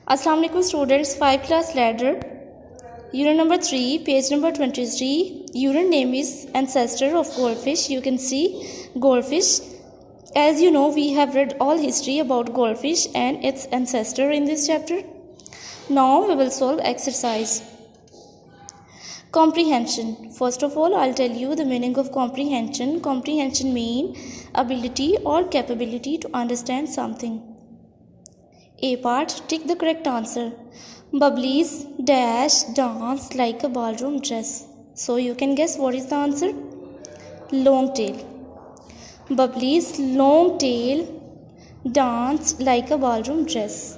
Assalamu alaikum students, 5 class ladder, unit number 3, page number 23. Unit name is ancestor of goldfish. You can see goldfish. As you know, we have read all history about goldfish and its ancestor in this chapter. Now we will solve exercise. Comprehension. First of all, I'll tell you the meaning of comprehension. Comprehension means ability or capability to understand something. A part, tick the correct answer. Bubblies dash dance like a ballroom dress. So you can guess what is the answer? Long tail. Bubblies long tail dance like a ballroom dress.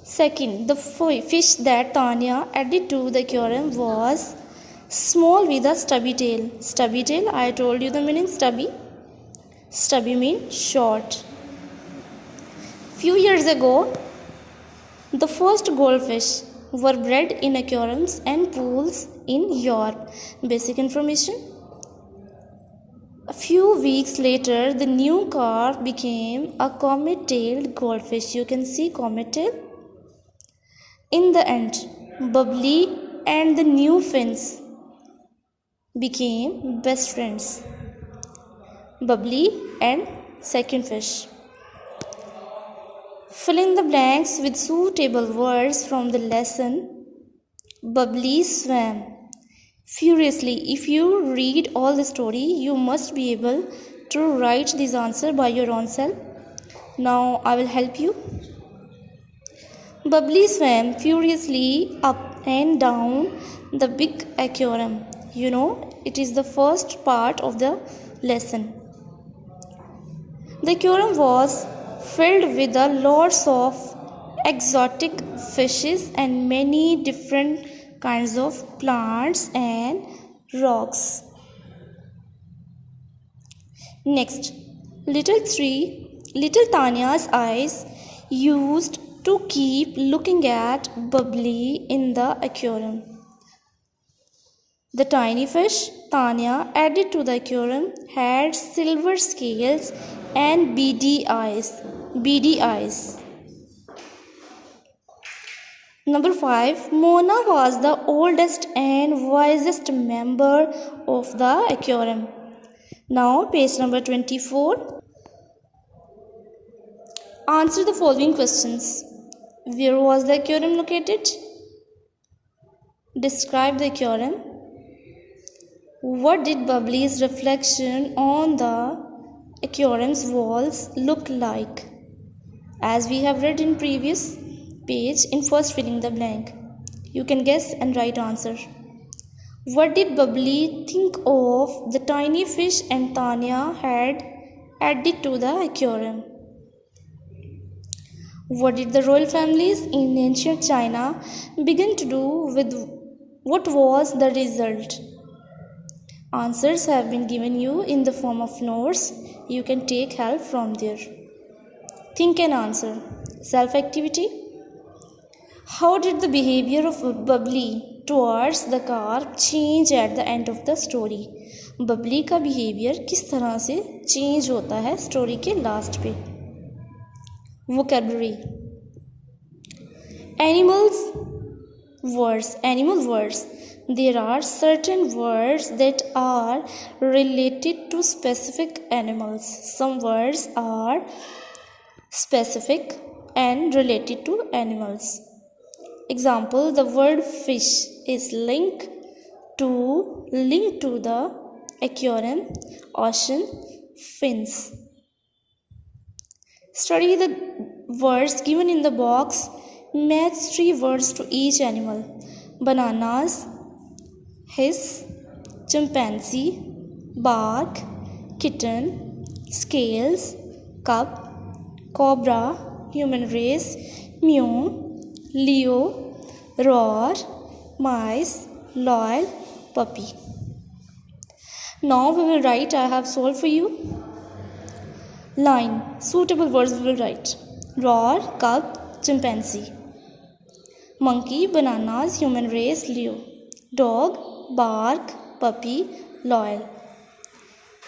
Second, the fish that Tanya added to the aquarium was small with a stubby tail. Stubby tail, I told you the meaning stubby. Stubby means short. Few years ago, the first goldfish were bred in aquariums and pools in Europe. Basic information. A few weeks later, the new carp became a comet-tailed goldfish. You can see comet tail. In the end, Bubbly and the new fins became best friends. Bubbly and second fish. Fill in the blanks with suitable words from the lesson. Bubbly swam furiously. If you read all the story, you must be able to write this answer by your own self. Now I will help you. Bubbly swam furiously up and down the big aquarium. You know, it is the first part of the lesson. The aquarium was filled with lots of exotic fishes and many different kinds of plants and rocks. Next, little Tanya's eyes used to keep looking at Bubbly in the aquarium. The tiny fish Tanya added to the aquarium had silver scales and beady eyes. Number 5. Mona was the oldest and wisest member of the aquarium. Now page number 24. Answer the following questions. Where was the aquarium located? Describe the aquarium. What did Bubbly's reflection on the aquarium's walls look like? As we have read in previous page in first filling the blank. You can guess and write answer. What did Bubbly think of the tiny fish and Tanya had added to the aquarium? What did the royal families in ancient China begin to do with what was the result? Answers have been given you in the form of notes. You can take help from there. Think and answer. Self-activity. How did the behavior of Bubbly towards the carp change at the end of the story? Bubbly का behavior किस तरह से change होता है story के last पे? Vocabulary. Animal words. There are certain words that are related to specific animals. Some words are specific and related to animals. Example, the word fish is linked to the aquarium, ocean, fins. Study the words given in the box. Match 3 words to each animal. Bananas, his, chimpanzee, bark, kitten, scales, cub, cobra, human race, mew, Leo, roar, mice, loyal, puppy. Now we will write. I have solved for you. Line. Suitable words we will write. Roar, cub, chimpanzee. Monkey, bananas, human race, Leo. Dog, bark, puppy, loyal.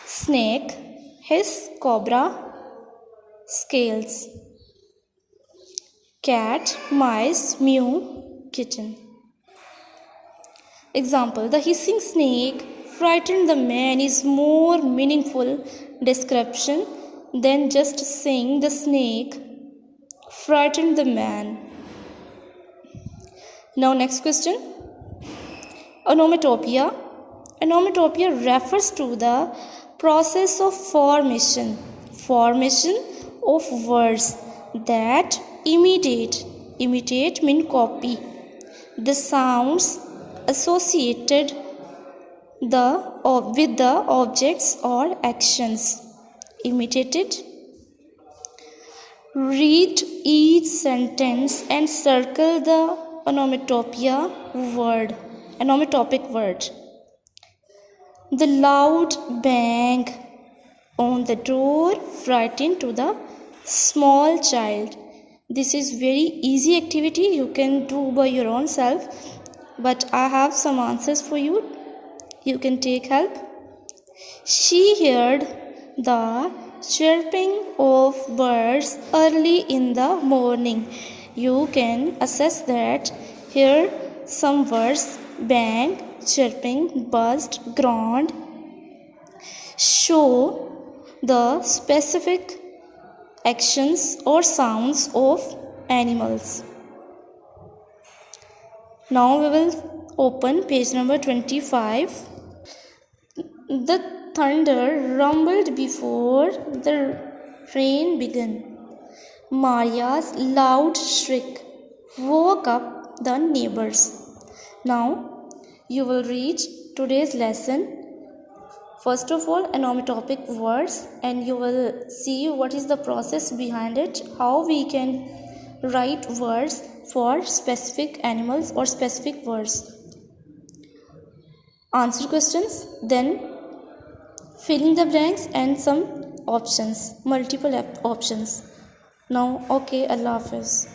Snake, hiss, cobra, scales. cat, mice, mew, kitten. Example: the hissing snake frightened the man is more meaningful description than just saying the snake frightened the man. Now next question. Onomatopoeia. Onomatopoeia refers to the process of formation of words that imitate mean copy the sounds associated with the objects or actions imitated. Read each sentence and circle the onomatopic word. The loud bang on the door frightened to the small child. This is very easy activity you can do by your own self, but I have some answers for you. You can take help. She heard the chirping of birds early in the morning. You can assess that here some words: bang, chirping, buzzed, groaned show the specific actions or sounds of animals. Now we will open page number 25. The thunder rumbled before the rain began. Maria's loud shriek woke up the neighbors. Now you will read today's lesson. First of all, onomatopic words, and you will see what is the process behind it, how we can write words for specific animals or specific words. Answer questions, then fill in the blanks and some options, multiple options. Now, okay, Allah Hafiz.